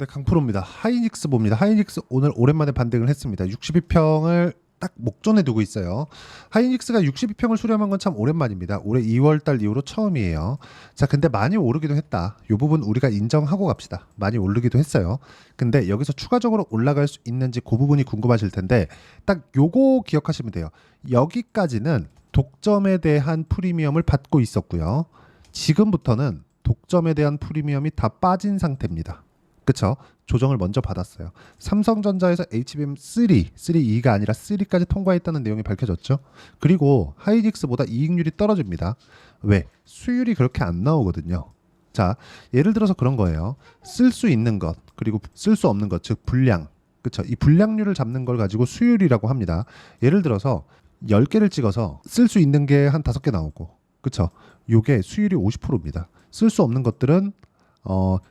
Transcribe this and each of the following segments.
네, 강프로입니다. 하이닉스 봅니다. 하이닉스 오늘 오랜만에 반등을 했습니다. 62평을 딱 목전에 두고 있어요. 하이닉스가 62평을 수렴한 건 참 오랜만입니다. 올해 2월달 이후로 처음이에요. 자, 근데 많이 오르기도 했다. 이 부분 우리가 인정하고 갑시다. 많이 오르기도 했어요. 근데 여기서 추가적으로 올라갈 수 있는지 그 부분이 궁금하실 텐데 딱 요거 기억하시면 돼요. 여기까지는 독점에 대한 프리미엄을 받고 있었고요. 지금부터는 독점에 대한 프리미엄이 다 빠진 상태입니다. 그쵸? 조정을 먼저 받았어요. 삼성전자에서 HBM3가 아니라 3까지 통과했다는 내용이 밝혀졌죠. 그리고 하이닉스보다 이익률이 떨어집니다. 왜? 수율이 그렇게 안 나오거든요. 자, 예를 들어서 그런 거예요. 쓸 수 있는 것, 그리고 쓸 수 없는 것, 즉 분량. 그쵸? 이 분량률을 잡는 걸 가지고 수율이라고 합니다. 예를 들어서 10개를 찍어서 쓸 수 있는 게 한 5개 나오고, 그쵸? 요게 수율이 50%입니다. 쓸 수 없는 것들은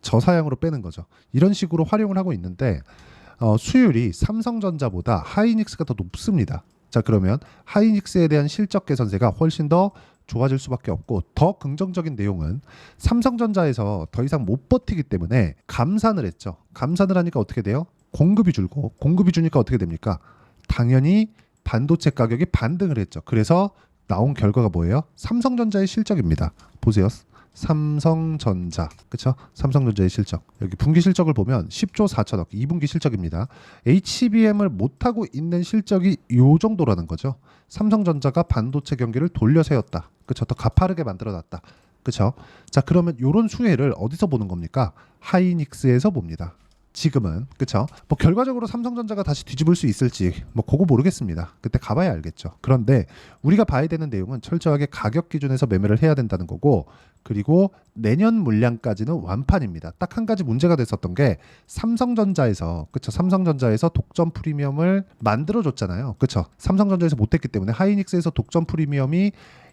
저사양으로 빼는 거죠. 이런 식으로 활용을 하고 있는데 수율이 삼성전자보다 하이닉스가 더 높습니다. 자, 그러면 하이닉스에 대한 실적 개선세가 훨씬 더 좋아질 수밖에 없고, 더 긍정적인 내용은 삼성전자에서 더 이상 못 버티기 때문에 감산을 했죠. 감산을 하니까 어떻게 돼요? 공급이 줄고, 공급이 주니까 어떻게 됩니까? 당연히 반도체 가격이 반등을 했죠. 그래서 나온 결과가 뭐예요? 삼성전자의 실적입니다. 보세요. 삼성전자, 그쵸? 삼성전자의 실적. 여기 분기 실적을 보면 10조 4천억, 2분기 실적입니다. HBM을 못하고 있는 실적이 요 정도라는 거죠. 삼성전자가 반도체 경기를 돌려 세웠다. 그쵸? 더 가파르게 만들어놨다. 그쵸? 자, 그러면 요런 수혜를 어디서 보는 겁니까? 하이닉스에서 봅니다. 지금은. 그쵸? 뭐 결과적으로 삼성전자가 다시 뒤집을 수 있을지 뭐 그거 모르겠습니다. 그때 가봐야 알겠죠. 그런데 우리가 봐야 되는 내용은 철저하게 가격 기준에서 매매를 해야 된다는 거고, 그리고 내년 물량까지는 완판입니다. 딱 한 가지 문제가 됐었던 게 삼성전자에서, 그쵸? 삼성전자에서 독점 프리미엄을 만들어줬잖아요. 그쵸? 삼성전자에서 못했기 때문에 하이닉스에서 독점 프리미엄이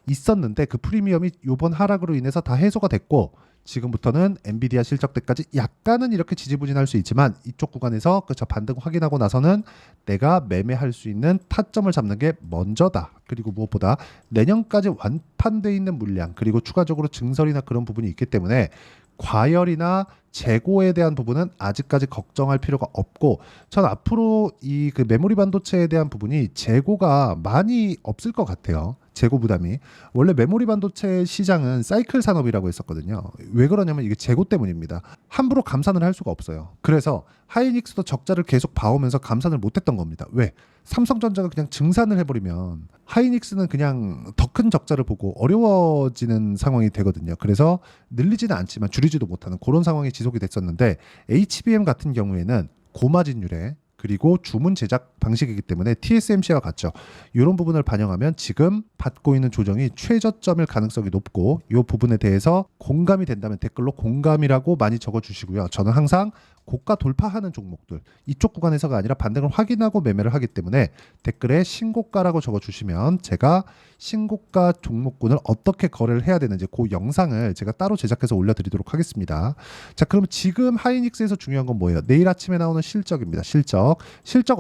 있었는데 그 프리미엄이 이번 하락으로 인해서 다 해소가 됐고, 지금부터는 엔비디아 실적 때까지 약간은 이렇게 지지부진할 수 있지만 이쪽 구간에서 그쵸 반등 확인하고 나서는 내가 매매할 수 있는 타점을 잡는 게 먼저다. 그리고 무엇보다 내년까지 완판돼 있는 물량, 그리고 추가적으로 증설이나 그런 부분이 있기 때문에 과열이나 재고에 대한 부분은 아직까지 걱정할 필요가 없고, 전 앞으로 이 그 메모리 반도체에 대한 부분이 재고가 많이 없을 것 같아요. 재고 부담이. 원래 메모리 반도체 시장은 사이클 산업이라고 했었거든요. 왜 그러냐면 이게 재고 때문입니다. 함부로 감산을 할 수가 없어요. 그래서 하이닉스도 적자를 계속 봐오면서 감산을 못했던 겁니다. 왜? 삼성전자가 그냥 증산을 해버리면 하이닉스는 그냥 더 큰 적자를 보고 어려워지는 상황이 되거든요. 그래서 늘리지는 않지만 줄이지도 못하는 그런 상황이 지속이 됐었는데, HBM 같은 경우에는 고마진율에 그리고 주문 제작 방식이기 때문에 TSMC와 같죠. 이런 부분을 반영하면 지금 받고 있는 조정이 최저점일 가능성이 높고, 이 부분에 대해서 공감이 된다면 댓글로 공감이라고 많이 적어주시고요. 저는 항상 고가 돌파하는 종목들, 이쪽 구간에서가 아니라 반등을 확인하고 매매를 하기 때문에 댓글에 신고가라고 적어주시면 제가 신고가 종목군을 어떻게 거래를 해야 되는지 그 영상을 제가 따로 제작해서 올려드리도록 하겠습니다. 자, 그럼 지금 하이닉스에서 중요한 건 뭐예요? 내일 아침에 나오는 실적입니다. 실적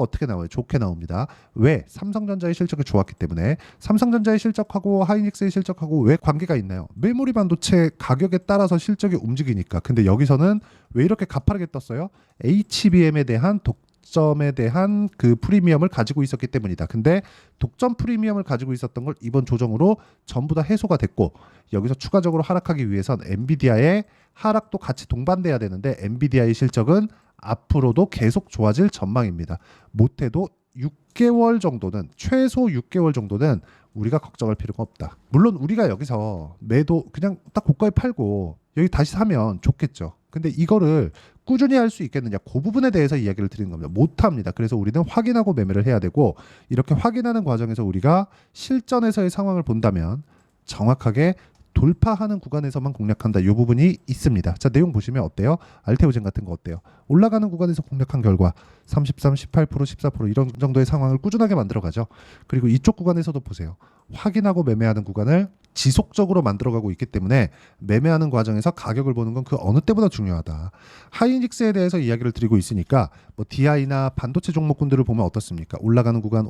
어떻게 나와요? 좋게 나옵니다. 왜? 삼성전자의 실적이 좋았기 때문에. 삼성전자의 실적하고 하이닉스의 실적하고 왜 관계가 있나요? 메모리 반도체 가격에 따라서 실적이 움직이니까. 근데 여기서는 왜 이렇게 가파르게 떴어요? HBM에 대한 독점에 대한 그 프리미엄을 가지고 있었기 때문이다. 근데 독점 프리미엄을 가지고 있었던 걸 이번 조정으로 전부 다 해소가 됐고, 여기서 추가적으로 하락하기 위해선 엔비디아의 하락도 같이 동반돼야 되는데, 엔비디아의 실적은 앞으로도 계속 좋아질 전망입니다. 못해도 6개월 정도는, 최소 6개월 정도는 우리가 걱정할 필요가 없다. 물론 우리가 여기서 매도 그냥 딱 고가에 팔고 여기 다시 사면 좋겠죠. 근데 이거를 꾸준히 할 수 있겠느냐, 그 부분에 대해서 이야기를 드리는 겁니다. 못합니다. 그래서 우리는 확인하고 매매를 해야 되고, 이렇게 확인하는 과정에서 우리가 실전에서의 상황을 본다면 정확하게 돌파하는 구간에서만 공략한다. 이 부분이 있습니다. 자, 내용 보시면 어때요? 알테오젠 같은 거 어때요? 올라가는 구간에서 공략한 결과 33, 18%, 14% 이런 정도의 상황을 꾸준하게 만들어가죠. 그리고 이쪽 구간에서도 보세요. 확인하고 매매하는 구간을 지속적으로 만들어가고 있기 때문에 매매하는 과정에서 가격을 보는 건 그 어느 때보다 중요하다. 하이닉스에 대해서 이야기를 드리고 있으니까 뭐 DI나 반도체 종목군들을 보면 어떻습니까? 올라가는 구간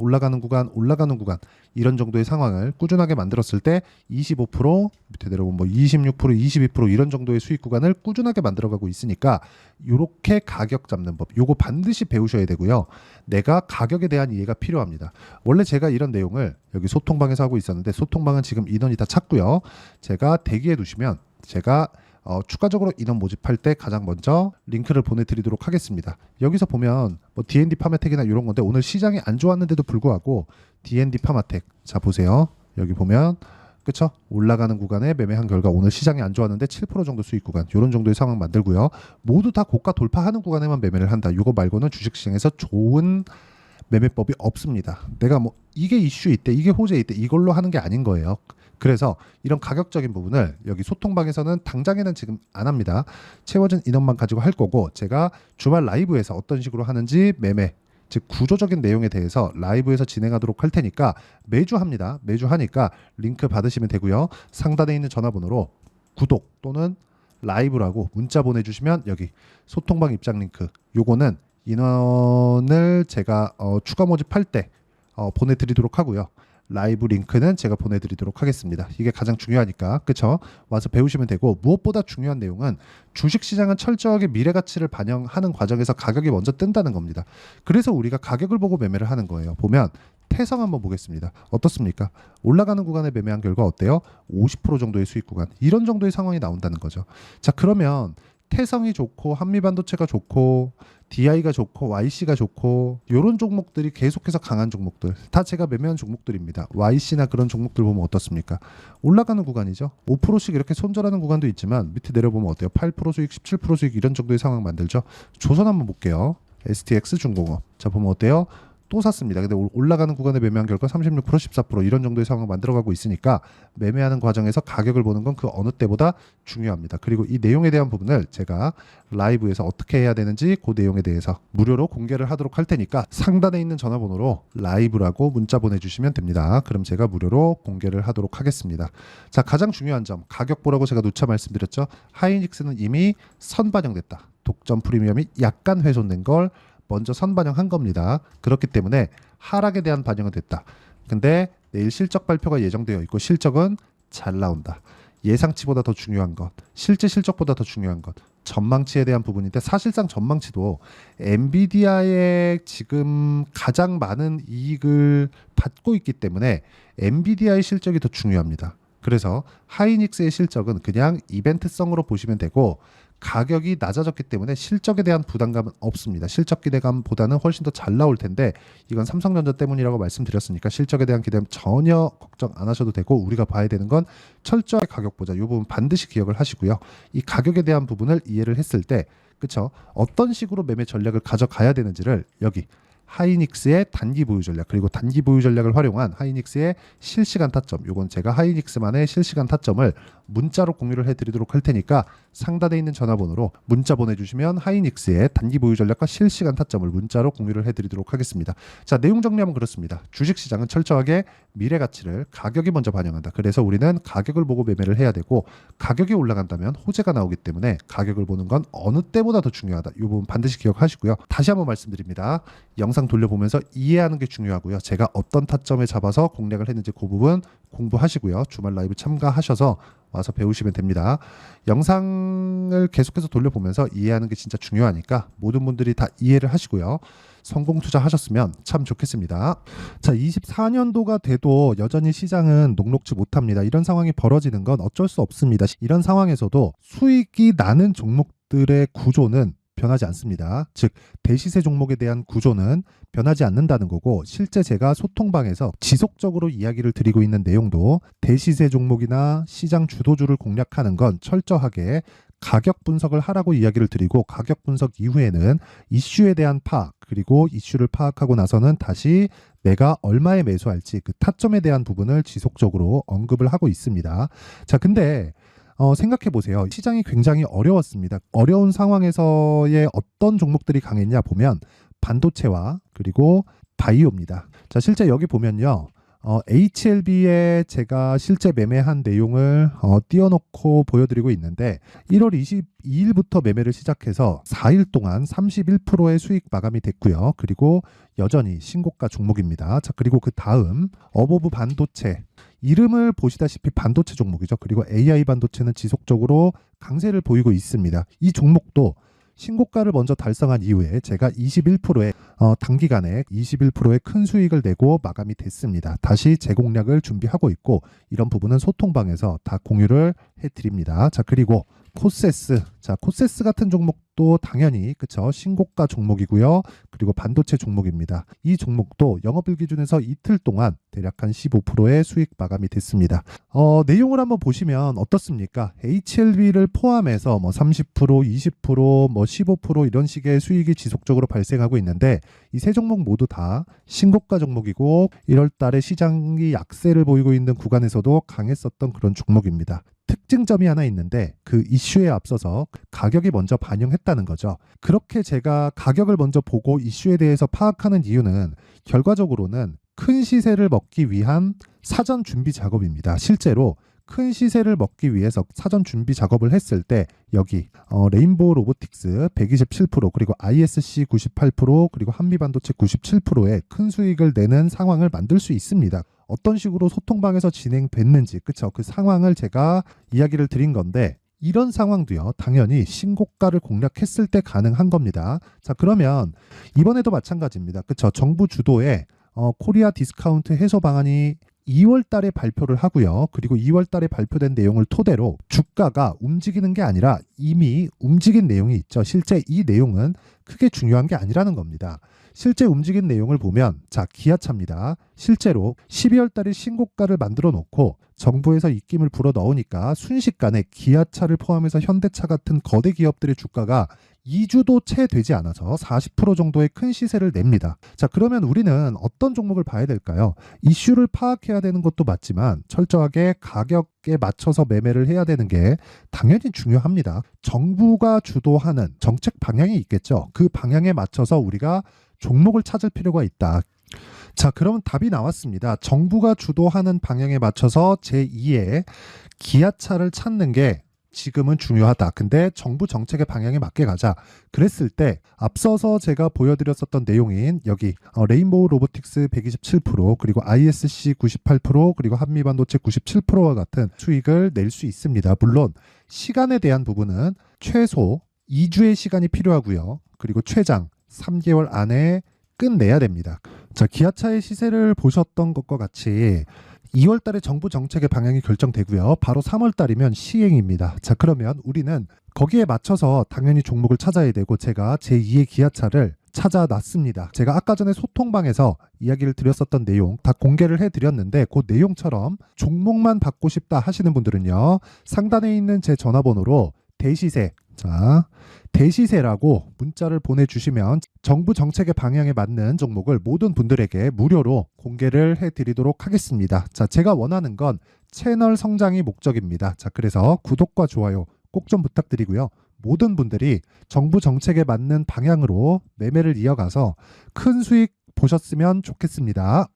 이런 정도의 상황을 꾸준하게 만들었을 때 25%, 밑에 내려오면 뭐 26%, 22% 이런 정도의 수익 구간을 꾸준하게 만들어가고 있으니까 이렇게 가격 잡는 법, 요거 반드시 배우셔야 되고요. 내가 가격에 대한 이해가 필요합니다. 원래 제가 이런 내용을 여기 소통방에서 하고 있었는데 소통방은 지금 인원이 다 찼고요. 제가 대기해 두시면 제가 추가적으로 인원 모집할 때 가장 먼저 링크를 보내드리도록 하겠습니다. 여기서 보면 뭐 D&D 파마텍이나 이런 건데 오늘 시장이 안 좋았는데도 불구하고 D&D 파마텍 자 보세요. 여기 보면 그쵸? 올라가는 구간에 매매한 결과 오늘 시장이 안 좋았는데 7% 정도 수익 구간 이런 정도의 상황 만들고요. 모두 다 고가 돌파하는 구간에만 매매를 한다. 이거 말고는 주식시장에서 좋은 매매법이 없습니다. 내가 뭐 이게 이슈 있대, 이게 호재 있대 이걸로 하는 게 아닌 거예요. 그래서 이런 가격적인 부분을 여기 소통방에서는 당장에는 지금 안 합니다. 채워진 인원만 가지고 할 거고 제가 주말 라이브에서 어떤 식으로 하는지 매매 즉 구조적인 내용에 대해서 라이브에서 진행하도록 할 테니까 매주 합니다. 매주 하니까 링크 받으시면 되고요. 상단에 있는 전화번호로 구독 또는 라이브라고 문자 보내주시면 여기 소통방 입장 링크 요거는 인원을 제가 추가 모집할 때 보내드리도록 하고요. 라이브 링크는 제가 보내드리도록 하겠습니다. 이게 가장 중요하니까 그쵸? 와서 배우시면 되고 무엇보다 중요한 내용은 주식시장은 철저하게 미래가치를 반영하는 과정에서 가격이 먼저 뜬다는 겁니다. 그래서 우리가 가격을 보고 매매를 하는 거예요. 보면 태성 한번 보겠습니다. 어떻습니까? 올라가는 구간에 매매한 결과 어때요? 50% 정도의 수익 구간 이런 정도의 상황이 나온다는 거죠. 자 그러면 태성이 좋고 한미반도체가 좋고 DI가 좋고 YC가 좋고 이런 종목들이 계속해서 강한 종목들 다 제가 매매한 종목들입니다. YC나 그런 종목들 보면 어떻습니까? 올라가는 구간이죠. 5%씩 이렇게 손절하는 구간도 있지만 밑에 내려보면 어때요? 8% 수익, 17% 수익 이런 정도의 상황 만들죠. 조선 한번 볼게요. STX 중공업 자 보면 어때요? 또 샀습니다. 근데 올라가는 구간에 매매한 결과 36%, 14% 이런 정도의 상황을 만들어가고 있으니까 매매하는 과정에서 가격을 보는 건 그 어느 때보다 중요합니다. 그리고 이 내용에 대한 부분을 제가 라이브에서 어떻게 해야 되는지 그 내용에 대해서 무료로 공개를 하도록 할 테니까 상단에 있는 전화번호로 라이브라고 문자 보내주시면 됩니다. 그럼 제가 무료로 공개를 하도록 하겠습니다. 자 가장 중요한 점 가격 보라고 제가 누차 말씀드렸죠. 하이닉스는 이미 선반영됐다. 독점 프리미엄이 약간 훼손된 걸 먼저 선반영한 겁니다. 그렇기 때문에 하락에 대한 반영은 됐다. 근데 내일 실적 발표가 예정되어 있고 실적은 잘 나온다. 예상치보다 더 중요한 것, 실제 실적보다 더 중요한 것, 전망치에 대한 부분인데 사실상 전망치도 엔비디아의 지금 가장 많은 이익을 받고 있기 때문에 엔비디아의 실적이 더 중요합니다. 그래서 하이닉스의 실적은 그냥 이벤트성으로 보시면 되고 가격이 낮아졌기 때문에 실적에 대한 부담감은 없습니다. 실적 기대감보다는 훨씬 더 잘 나올 텐데 이건 삼성전자 때문이라고 말씀드렸으니까 실적에 대한 기대감 전혀 걱정 안 하셔도 되고 우리가 봐야 되는 건 철저하게 가격 보자. 이 부분 반드시 기억을 하시고요. 이 가격에 대한 부분을 이해를 했을 때 그쵸? 어떤 식으로 매매 전략을 가져가야 되는지를 여기 하이닉스의 단기 보유 전략 그리고 단기 보유 전략을 활용한 하이닉스의 실시간 타점 요건 제가 하이닉스만의 실시간 타점을 문자로 공유를 해드리도록 할 테니까 상단에 있는 전화번호로 문자 보내주시면 하이닉스의 단기 보유 전략과 실시간 타점을 문자로 공유를 해드리도록 하겠습니다. 자 내용 정리하면 그렇습니다. 주식시장은 철저하게 미래 가치를 가격이 먼저 반영한다. 그래서 우리는 가격을 보고 매매를 해야 되고 가격이 올라간다면 호재가 나오기 때문에 가격을 보는 건 어느 때보다 더 중요하다. 이 부분 반드시 기억하시고요. 다시 한번 말씀드립니다. 영상 돌려보면서 이해하는 게 중요하고요. 제가 어떤 타점에 잡아서 공략을 했는지 그 부분 공부하시고요. 주말 라이브 참가하셔서 와서 배우시면 됩니다. 영상을 계속해서 돌려보면서 이해하는 게 진짜 중요하니까 모든 분들이 다 이해를 하시고요. 성공 투자하셨으면 참 좋겠습니다. 자, 24년도가 돼도 여전히 시장은 녹록지 못합니다. 이런 상황이 벌어지는 건 어쩔 수 없습니다. 이런 상황에서도 수익이 나는 종목들의 구조는 변하지 않습니다. 즉 대시세 종목에 대한 구조는 변하지 않는다는 거고 실제 제가 소통방에서 지속적으로 이야기를 드리고 있는 내용도 대시세 종목이나 시장 주도주를 공략하는 건 철저하게 가격 분석을 하라고 이야기를 드리고 가격 분석 이후에는 이슈에 대한 파악 그리고 이슈를 파악하고 나서는 다시 내가 얼마에 매수할지 그 타점에 대한 부분을 지속적으로 언급을 하고 있습니다. 자, 근데 생각해 보세요. 시장이 굉장히 어려웠습니다. 어려운 상황에서의 어떤 종목들이 강했냐 보면 반도체와 그리고 바이오입니다. 자, 실제 여기 보면요. HLB에 제가 실제 매매한 내용을 띄워놓고 보여드리고 있는데 1월 22일부터 매매를 시작해서 4일 동안 31%의 수익 마감이 됐고요. 그리고 여전히 신고가 종목입니다. 자, 그리고 그 다음 어보브 반도체, 이름을 보시다시피 반도체 종목이죠. 그리고 AI 반도체는 지속적으로 강세를 보이고 있습니다. 이 종목도 신고가를 먼저 달성한 이후에 제가 21%의 단기간에 21%의 큰 수익을 내고 마감이 됐습니다. 다시 재공략을 준비하고 있고 이런 부분은 소통방에서 다 공유를 해드립니다. 자, 그리고 코세스, 자, 코세스 같은 종목도 당연히 그쵸, 신고가 종목이고요. 그리고 반도체 종목입니다. 이 종목도 영업일 기준에서 이틀 동안 대략 한 15%의 수익 마감이 됐습니다. 내용을 한번 보시면 어떻습니까? HLB를 포함해서 뭐 30%, 20%, 뭐 15% 이런 식의 수익이 지속적으로 발생하고 있는데 이 세 종목 모두 다 신고가 종목이고 1월 달에 시장이 약세를 보이고 있는 구간에서도 강했었던 그런 종목입니다. 특징점이 하나 있는데 그 이슈에 앞서서 가격이 먼저 반영했다는 거죠. 그렇게 제가 가격을 먼저 보고 이슈에 대해서 파악하는 이유는 결과적으로는 큰 시세를 먹기 위한 사전 준비 작업입니다. 실제로 큰 시세를 먹기 위해서 사전 준비 작업을 했을 때 여기 레인보우 로보틱스 127% 그리고 ISC 98% 그리고 한미반도체 97%의 큰 수익을 내는 상황을 만들 수 있습니다. 어떤 식으로 소통방에서 진행됐는지 그쵸, 그 상황을 제가 이야기를 드린 건데 이런 상황도요 당연히 신고가를 공략했을 때 가능한 겁니다. 자, 그러면 이번에도 마찬가지입니다. 그쵸, 정부 주도의 코리아 디스카운트 해소 방안이 2월 달에 발표를 하고요. 그리고 2월 달에 발표된 내용을 토대로 주가가 움직이는 게 아니라 이미 움직인 내용이 있죠. 실제 이 내용은 크게 중요한 게 아니라는 겁니다. 실제 움직인 내용을 보면 자, 기아차입니다. 실제로 12월 달에 신고가를 만들어 놓고 정부에서 입김을 불어 넣으니까 순식간에 기아차를 포함해서 현대차 같은 거대 기업들의 주가가 2주도 채 되지 않아서 40% 정도의 큰 시세를 냅니다. 자, 그러면 우리는 어떤 종목을 봐야 될까요? 이슈를 파악해야 되는 것도 맞지만 철저하게 가격에 맞춰서 매매를 해야 되는 게 당연히 중요합니다. 정부가 주도하는 정책 방향이 있겠죠. 그 방향에 맞춰서 우리가 종목을 찾을 필요가 있다. 자, 그러면 답이 나왔습니다. 정부가 주도하는 방향에 맞춰서 제2의 기아차를 찾는 게 지금은 중요하다. 근데 정부 정책의 방향에 맞게 가자. 그랬을 때 앞서서 제가 보여드렸었던 내용인 여기 레인보우 로보틱스 127% 그리고 ISC 98% 그리고 한미반도체 97%와 같은 수익을 낼 수 있습니다. 물론 시간에 대한 부분은 최소 2주의 시간이 필요하고요. 그리고 최장 3개월 안에 끝내야 됩니다. 자, 기아차의 시세를 보셨던 것과 같이 2월 달에 정부 정책의 방향이 결정되고요. 바로 3월 달이면 시행입니다. 자, 그러면 우리는 거기에 맞춰서 당연히 종목을 찾아야 되고 제가 제2의 기아차를 찾아놨습니다. 제가 아까 전에 소통방에서 이야기를 드렸었던 내용 다 공개를 해드렸는데 그 내용처럼 종목만 받고 싶다 하시는 분들은요. 상단에 있는 제 전화번호로 대시세, 자, 대시세라고 문자를 보내주시면 정부 정책의 방향에 맞는 종목을 모든 분들에게 무료로 공개를 해드리도록 하겠습니다. 자, 제가 원하는 건 채널 성장이 목적입니다. 자, 그래서 구독과 좋아요 꼭 좀 부탁드리고요. 모든 분들이 정부 정책에 맞는 방향으로 매매를 이어가서 큰 수익 보셨으면 좋겠습니다.